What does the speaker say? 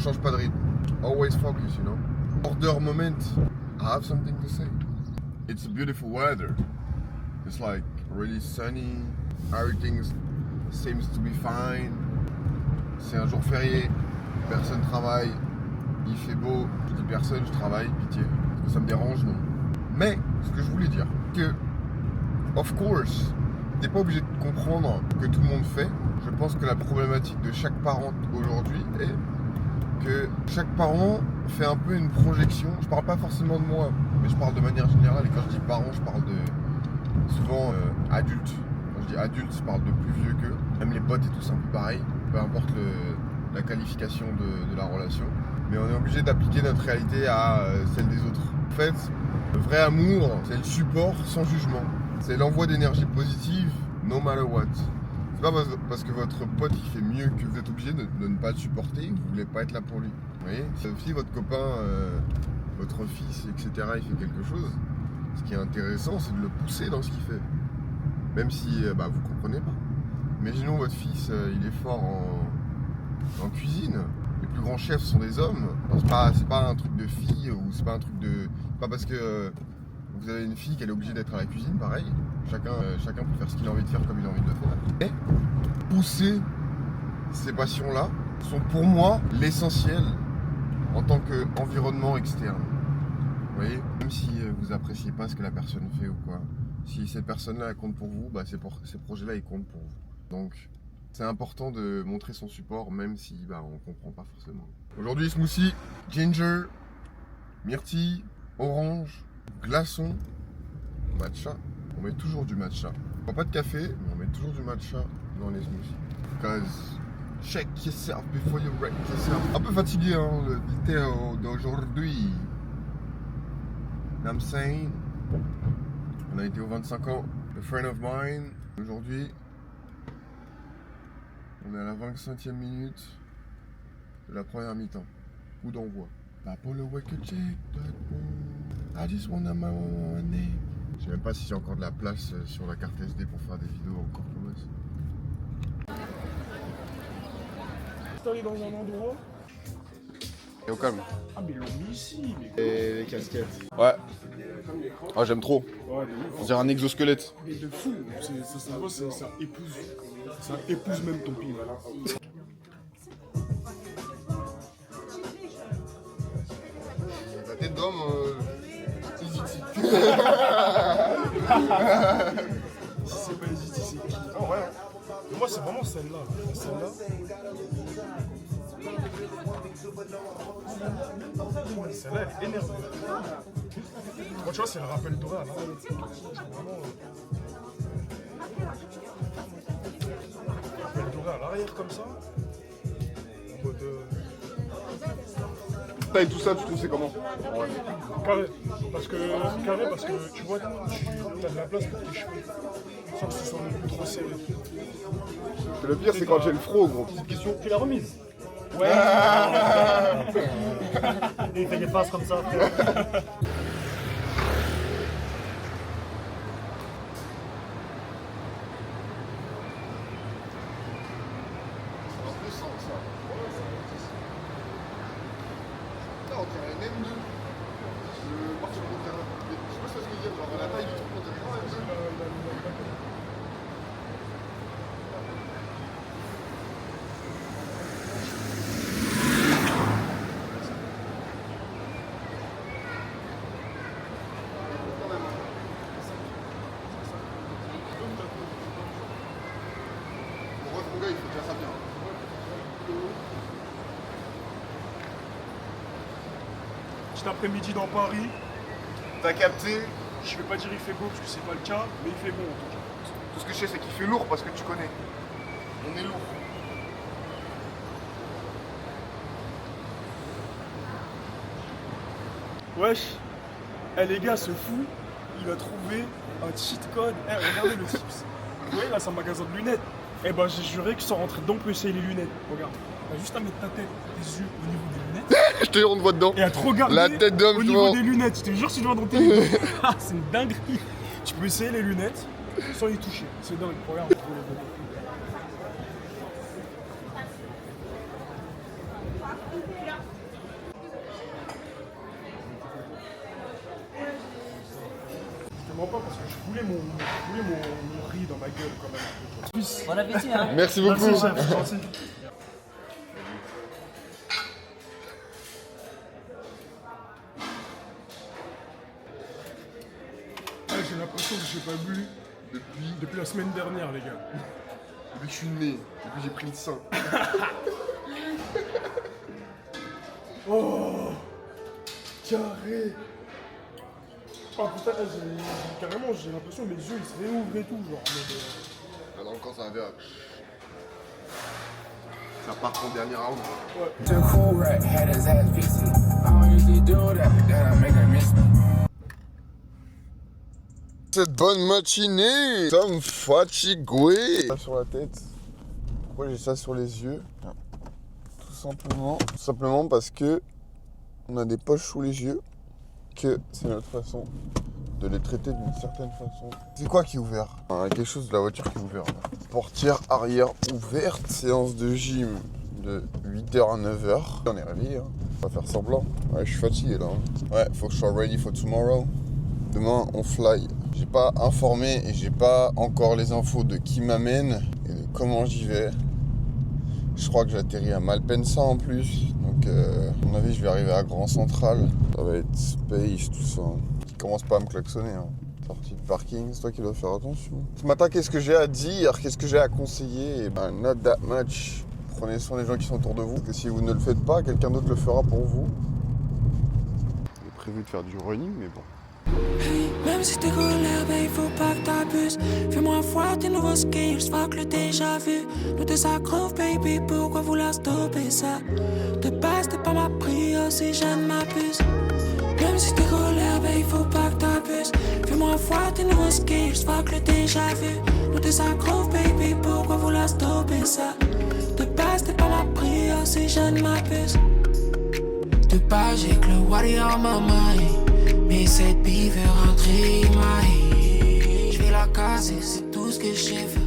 change pas de rythme. Always focus, you know. Order moment, I have something to say. It's a beautiful weather. It's like really sunny. Everything seems to be fine. C'est un jour férié. Personne travaille. Il fait beau. Je dis personne, je travaille. Pitié. Est-ce que ça me dérange? Non. Mais ce que je voulais dire, que of course, t'es pas obligé de comprendre que tout le monde fait. Je pense que la problématique de chaque parent aujourd'hui est que chaque parent fait un peu une projection. Je parle pas forcément de moi, mais je parle de manière générale. Et quand je dis parents, je parle de souvent adultes. Quand je dis adultes, je parle de plus vieux qu'eux. Même les potes et tout, c'est un peu pareil. Peu importe la qualification de la relation. Mais on est obligé d'appliquer notre réalité à celle des autres. En fait, le vrai amour, c'est le support sans jugement. C'est l'envoi d'énergie positive, no matter what. C'est pas parce que votre pote il fait mieux que vous êtes obligé de ne pas le supporter, vous voulez pas être là pour lui. Vous voyez, si votre copain, votre fils, etc., il fait quelque chose, ce qui est intéressant, c'est de le pousser dans ce qu'il fait. Même si vous comprenez pas. Imaginons votre fils, il est fort en cuisine. Les plus grands chefs sont des hommes. C'est pas un truc de fille ou c'est pas un truc de. C'est pas parce que vous avez une fille qu'elle est obligée d'être à la cuisine, pareil. Chacun peut faire ce qu'il a envie de faire comme il a envie de le faire. Et pousser ces passions-là sont pour moi l'essentiel en tant qu'environnement externe. Vous voyez, même si vous appréciez pas ce que la personne fait ou quoi, si cette personne-là elle compte pour vous, ces projets-là ils comptent pour vous. Donc c'est important de montrer son support même si on comprend pas forcément. Aujourd'hui smoothie, ginger, myrtille, orange, glaçon, matcha. On met toujours du matcha. On boit pas de café, mais on met toujours du matcha dans les smoothies. Cause check yourself before you wreck yourself. Un peu fatigué le vidéo d'aujourd'hui. I'm saying. On a été aux 25 ans. A friend of mine. Aujourd'hui, on est à la 25e minute de la première mi-temps. Coup d'envoi. I just wanna my money. Je sais même pas si j'ai encore de la place sur la carte SD pour faire des vidéos encore comme ça. T'es dans un endroit. Et au calme. Ah mais ils l'ont mis ici. Et les casquettes. Ouais. Ah j'aime trop. Ouais, de ouf. On dirait un exosquelette. Mais de fou. Ça épouse. Ça épouse même ton ping. La tête d'homme, Si c'est pas hésité, c'est qui? Ah ouais. Mais moi c'est vraiment celle-là. Celle-là. Celle-là elle est énervée. Moi tu vois c'est le rappel doré à l'arrière. Vraiment. Rappel doré à l'arrière comme ça. En mode. Et tout ça, tu trouves c'est comment? Carré, parce que tu vois, tu as de la place pour tes cheveux, sans que ce soit non plus trop serré. Le pire, c'est quand j'ai le fro, gros. Petite question, tu l'as remise? Ouais. Il fait des passes comme ça, frère. On dirait même deux. Je pars sur le terrain. Je sais pas ce que je veux dire, genre la taille du truc, on dirait quand même deux. Pour votre gars, il faut faire ça bien. Petit après-midi dans Paris, T'as capté? je vais pas dire il fait beau parce que c'est pas le cas, mais il fait bon en tout cas. Tout ce que je sais, c'est qu'il fait lourd parce que tu connais. On est lourd. Wesh, les gars, ce fou, il a trouvé un cheat code. Regardez le tips. Vous voyez là, c'est un magasin de lunettes. J'ai juré que sans rentrer dedans, on peut essayer les lunettes. Regarde, t'as juste à mettre ta tête, tes yeux au niveau des lunettes. Je te jure, on te voit dedans. Et à te regarder La tête d'homme, au tu niveau vois. des lunettes. Je te jure, si tu vois dans tes lunettes. C'est une dinguerie. Tu peux essayer les lunettes sans y toucher. C'est dingue. Regarde. vraiment pas parce que je voulais mon riz dans ma gueule quand même. Plus. Bon appétit, hein. Merci beaucoup. Merci, chef, c'est gentil. Ah, j'ai l'impression que j'ai pas bu depuis la semaine dernière, les gars. Depuis que je suis né, depuis que j'ai pris le sein. Oh, carré. Oh putain, carrément, j'ai l'impression que mes yeux ils se réouvrent et tout, genre. Alors quand ça va, ça part en dernier round. Too cool, right? Had his ass busy. I don't usually do that, but that I make her miss me. Cette bonne matinée, ça me fatigué. Ça sur la tête. Pourquoi j'ai ça sur les yeux? Tout simplement parce que on a des poches sous les yeux, que c'est notre façon de les traiter d'une certaine façon. C'est quoi qui est ouvert? Quelque chose de la voiture qui est ouvert. Là. Portière arrière ouverte, séance de gym de 8h à 9h. On est réveillé, hein. On va faire semblant. Ouais, je suis fatigué là. Hein. Ouais, faut que je sois ready for tomorrow. Demain, on fly. J'ai pas informé et j'ai pas encore les infos de qui m'amène et de comment j'y vais. Je crois que j'atterris à Malpensa en plus. Donc, à mon avis, je vais arriver à Grand Central. Ça va être space, tout ça. Qui commence pas à me klaxonner. Hein. Sortie de parking, c'est toi qui dois faire attention. Ce matin, qu'est-ce que j'ai à dire? Qu'est-ce que j'ai à conseiller? Eh ben, not that much. Prenez soin des gens qui sont autour de vous. Parce que si vous ne le faites pas, quelqu'un d'autre le fera pour vous. J'ai prévu de faire du running, mais bon. Hey, même si t'es colère, ben il faut pas que t'abuses. Fais-moi voir tes nouveaux skills, fuck le déjà vu. Nous deux ça groove, baby, pourquoi vouloir stopper ça? De base, t'es pas ma prio si je ne m'abuse. Même si t'es colère, ben il faut pas que t'abuses. Fais-moi voir tes nouveaux skills, fuck le déjà vu. Nous deux ça groove, baby, pourquoi vouloir stopper ça? De base, t'es pas ma prio si je ne m'abuse. De base, j'ai que le warrior ma mind. Mais cette bille veut rentrer ma vie. Je vais la casser, c'est tout ce que j'ai fait.